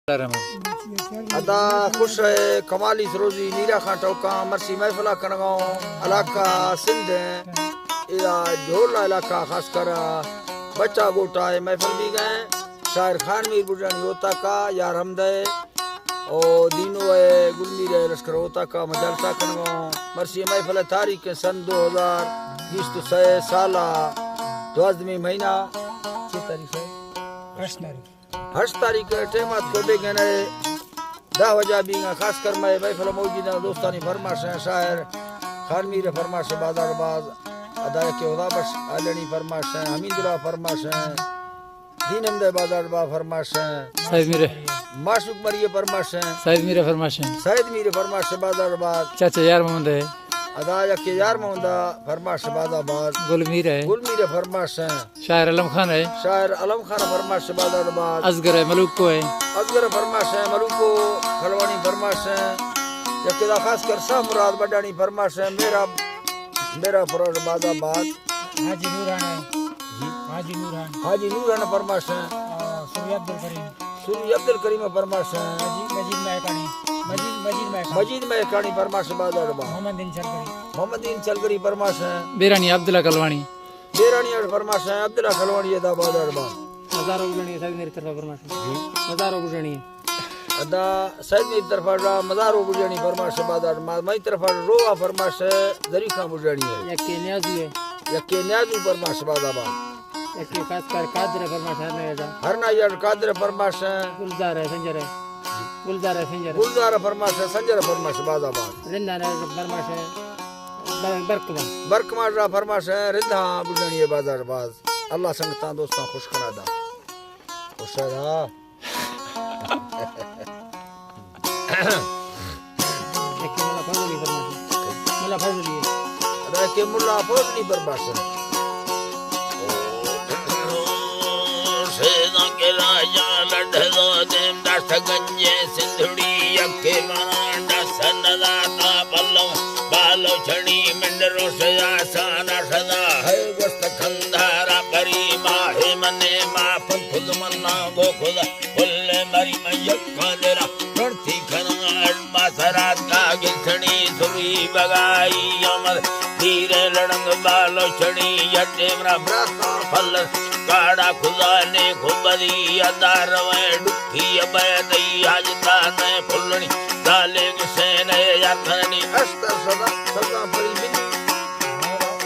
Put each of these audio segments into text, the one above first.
अदा खुश है कमाली सरोजी मीरा खां टोका मरसी महफिला कणगांव इलाका सिंध या झोला इलाका खास कर बच्चा गोटा है महफिल भी गए शायर खान मीर बुढ़ानी होता का यार हमदे और दीनो है गुलमीर है लश्कर होता का मजलसा कणगांव मरसी महफिल तारीख सन 2020 साला 12 महीना 6 तारीख है हर तारीख टेमात को बेगने 10 बजे भी खास कर मैं महफिल मौजूद है दोस्तानी फरमाश है शायर खान मीर फरमाश बाजारबाज अदा के खुदा बख्श आलनी फरमाश है हमीदुल्लाह फरमाश है दीन अहमद बाजारबाज फरमाश है साहिद मीरे माशूक मरिए फरमाश है साहिद मीरे फरमाश है साहिद मीरे फरमाश बाजारबाज चाचा यार मोहम्मद है अदा के यार मोहम्मद फरमाश बाजारबाज गुलमीर है गुलमीर फरमाश है शायर अलम खान है शायर अलम खान फरमाश बाजारबाज असगर है मलूक को है असगर फरमाश है मलूको खलवानी फरमाश है यकेदा खास कर सा मुराद बडानी फरमाश है मेरा फरोज बाजाबाद हाजी नूरान है हाजी नूरान फरमाश है सूरी अब्दुल करीम फरमाश है मजीद महकानी फरमाश बाजारबाद मोहम्मद दिन चलगरी फरमाश है बेरानी अब्दुल्ला कलवानी बेरानी फरमाश है अब्दुल्ला खलवानी दा बाजारबाद मज़ारो गुजरनी साहिद मेरी तरफ फरमाश मज़ारो गुजरनी अदा सैद मेरी तरफ मज़ारो गुजरनी फरमाश बाजारबाद मई तरफ रोवा फरमाश जरीखा गुजरनी है यके न्याजू है यके न्याजू फरमाश बाजारबाद यके खास कर कादर फरमाश हर ना यार कादर फरमाश गुलजार है संजर है गुलजार फरमाश संजर फरमाश बाजाबाद रिंदा फरमाश बरकमा बरकमा फरमाश रिंदा बुढ़नी है बाजारबाद अल्लाह संगता दोस्तां खुश करा दा खुश रहा अदा के मुल्ला फजली फरमाश सेना के राजा लड़ो देम दस गंजे सिंधुड़ी अके मांडा सनदाता बल्लो बालो छड़ी मिंडरो सया साना सदा है वस्त खंधारा करी माहे मने मा खुद मन्ना गो खुदा फुल्ले मरी मैया देरा बढ़ती खनाड मासरा का गिलछड़ी सुरी बगाई अमर धीरे लड़ंग बालो छड़ी यटे मरा ब्राता फल काड़ा खुदा ने खुबरी अदार में दुखी अबैदई हाजता ने फुलनी डाले से ने यातनी अस्त सदा सदा परी मिली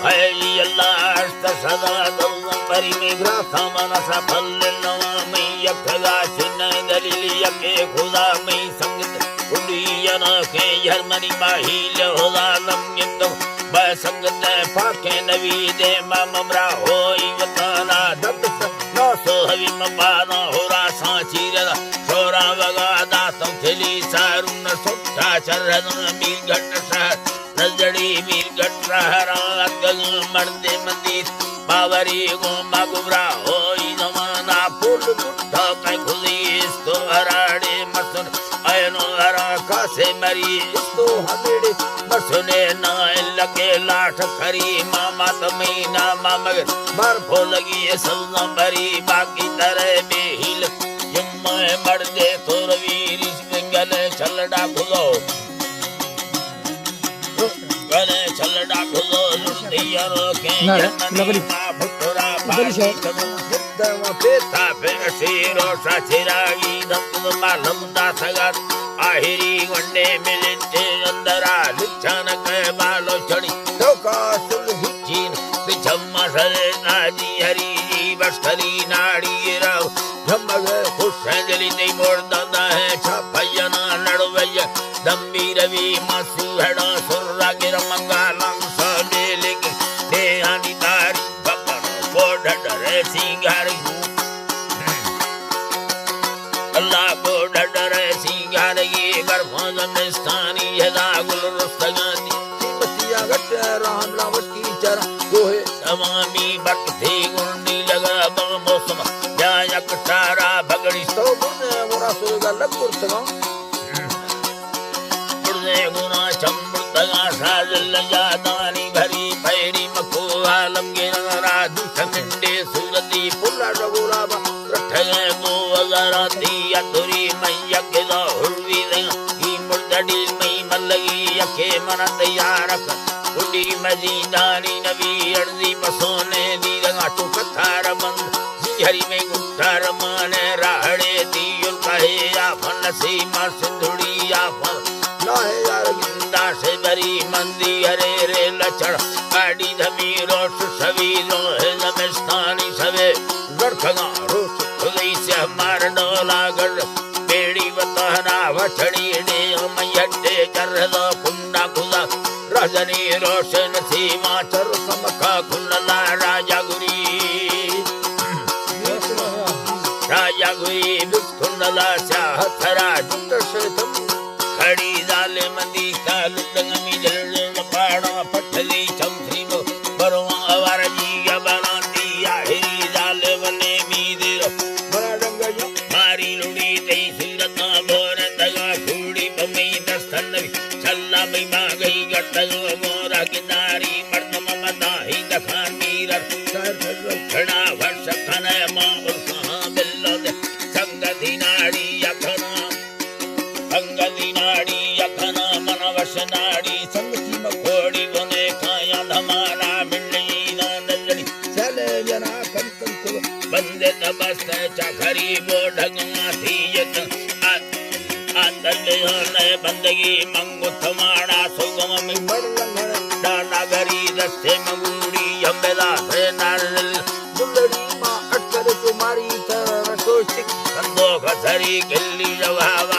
है अल्लाह अस्त सदा दम परी में ग्राथा मनसा फल नवा में यखगा छिन दलील यके खुदा में संगत उड़ियन के जर्मनी माहिल खुदा नम यतो बसंगत फाके नवी दे ममरा होई वतना दब सो हवि मबाना होरा सांचीरा शोरा वगादा संथली सारुन सुट्टा चरन मीर घट शहर रजड़ी मीर घट शहर अगल मर्दे मंदिर बावरी गो मगुबरा होई जमाना फूल बुद्धा पे खुली तो हराड़े मसन आयनो हरा कासे मरी तो हमेड़े मसने ना लगे लाठ खरी मामा तमीना मामगर बर्फो लगी है सलना बरी बाकी तरह बेहिल यम्मा मर्दे थोरवीर गले छलड़ा खुलो गले छलड़ा खुलो लुटियरो के जन्नती भुटरा बाकी दवा पेता पे सीरो साचिरागी दम मालम दासगर आहिरी वंडे मिलते अंदरा लिच्छन के बालो छड़ी टोका सुल चीन पिछम्मा सरे नाजी हरी जी बस्करी नाड़ी राव झमग खुश जली दे मोड़ दादा है छापयना लड़वय दम्बी रवि मासु हड़ा सुररा गिर मंगालंग सले लेके दे आनी तारी बबर कोड डरे सिंगारी अल्लाह को डरे सिंगारी बरफों में स्थानी यदा गुल रुस्तगानी मतिया गट राम लावट की चरा गोहे तमामी बकथे गुंडी लगा बा मौसम या यकटारा भगड़ी तो मुने मोरा सुलगा लगुर तगा पुरने गुना चंबुतगा साजल जादानी भरी पैरी मको आलम के राजू संगंडे सूरती पुल्ला डगोरा बा रठगे मो अगराती अधुरी मैया के दा हुर्वी दे ई मुर्दडी मई मलगी यके मन तैयार कुड़ी मजीदानी नबी अर्जी बसोने दी रंगा तो कथार बंद हरी में गुट्टार माने राहड़े दियुल कहे या फन सीमा सिंधुड़ी या फन लाहे यार गिंदा से बरी मंदी हरे रे लचड़ काड़ी धमी रोश सवी रो है नमस्तानी सवे गरखगा रोश खुदी से हमार डोला गढ़ बेड़ी वतहना वछड़ी डे मैयटे चरदा कुंडा खुदा रजनी रोशन सीमा चर समखा खुलला राजा गुरी राजा गुरी दुखुंडला हथरा दशरथम खड़ी जाले मंदी काल दंगमी जल पाड़ा पठली चमथरी मो परवा अवार जी बनाती आहिरी जाले वने मीदिर बड़ा रंग मारी लुड़ी तई सिरता बोर तगा खूड़ी बमई दस्तन छल्ला मई मा गई गटगो मोरा किनारी मर्दम मदा ही दखान मीर खड़ा वर्ष खने मा नाड़ी संगति मखोड़ी बने खाया धमारा मिलनी ना नजरी चले जना कंकन को बंदे तबस्ते चखरी वो ढगमा थी यत आदल होने बंदगी मंगु थमाड़ा सुगम में मरलंगण डाना गरी रस्ते मंगूरी यम्बेला से नारल बुलड़ी मां अटकर तुम्हारी तरह सोच संदो खसरी गिल्ली जवावा